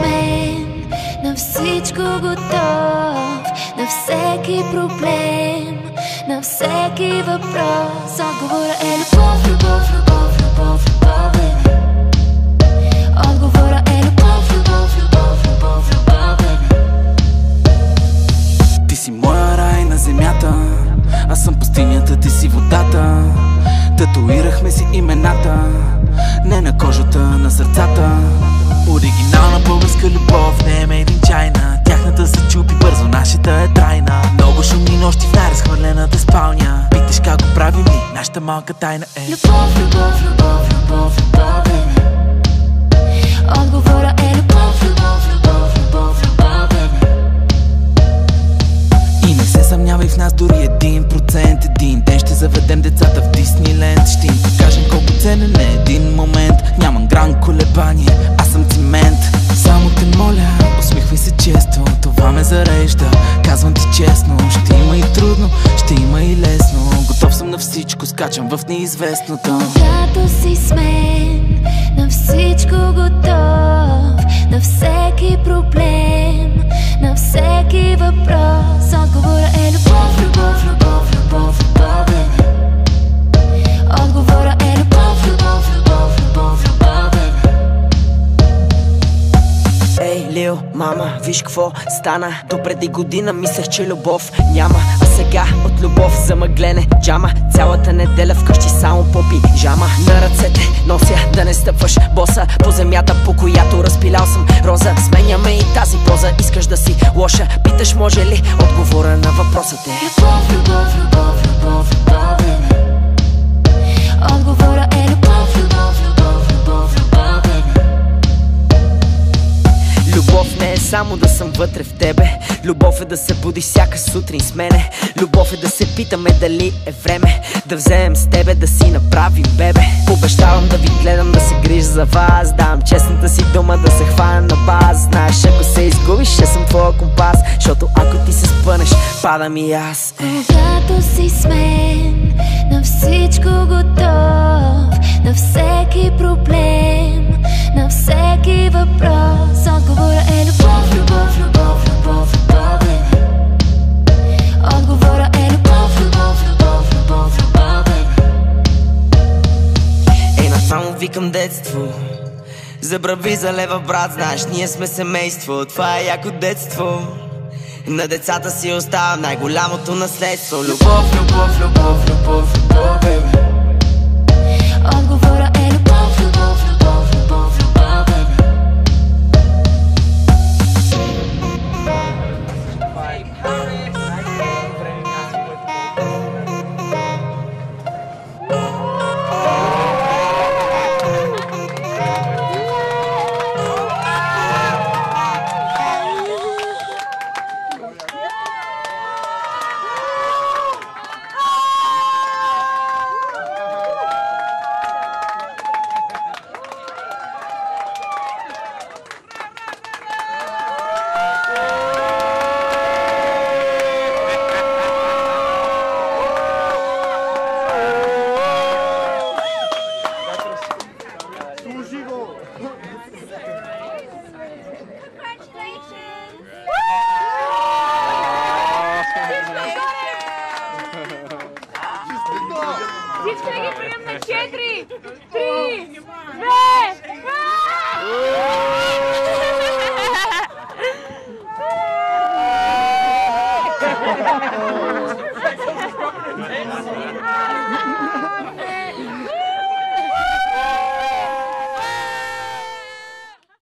мен, на всичко готов, на всеки проблем, на всеки въпрос. Отговора е любов, любов, любов, любов, любов, бебе. Отговора е любов, любов, любов, любов, любов, бебе. Ти си моя рай на земята, аз съм пустинята, ти си водата. Татуирахме си имената, не на кожата, на сърцата. Оригинална българска любов, не е made in China. Тяхната се чупи бързо, нашата е трайна. Много шумни нощи в най-разхвърлената спалня. Питаш как го правим ли, нашата малка тайна е любов, любов, любов, любов, любов, бебе. Отговора е любов, любов, любов, любов, любов, бебе. И не се съмнявай в нас дори 1%. Един ден ще заведем децата в Дисниленд. Ще им покажем колко ценен е един момент. Нямам гран колебание, аз съм цимент. Само те моля, усмихвай се често, това ме зарежда. Казвам ти честно, ще има и трудно, ще има и лесно. Готов съм на всичко, скачам в неизвестното. Когато си с мен, на всичко готов, на всеки проблем, на всеки въпрос. Отговора е любов, любов, любов, любов, любов, бебе. Отговора е любов, любов, любов, любов, любов, бебе. Ей, Лил, мама, виж какво стана. Допреди година мислех, че любов няма, а сега от любов замъглене джама. Цялата неделя вкъщи само по пижама. На ръцете нося да не стъпваш боса по земята, по която разпилял съм роза. Сменяме и тази поза, искаш да си лоша. Питаш може ли, отговора на въпросът е любов, любов, любов, любов, любов, бебе. Отговора е любов, любов, любов, любов, любов, бебе. Любов не е само да съм вътре в тебе. Любов е да се будиш всяка сутрин с мене. Любов е да се питаме дали е време да вземем с тебе да си направим бебе. Обещавам да ви гледам, да се грижа за вас. Давам честната си дума да се хвана на баз. Знаеш, ако се изгубиш, ще съм твоя компас. Защото ако ти се спънеш, падам и аз. Когато си с мен, на всичко готов, на всеки проблем, на всеки въпрос. Отговора е любов, любов, любов, любов, любов, бебе. Отговора е любов, любов, любов, любов, любов, бебе. Ей, на това му викам детство. Забрави за лева, брат, знаеш, ние сме семейство. Това е яко детство. На децата си остава най-голямото наследство. Любов, любов, любов, любов, любов, бебе. Отговора е любов, любов, любов, любов, любов, бебе. Всички да ги прием на 4, 3, 2,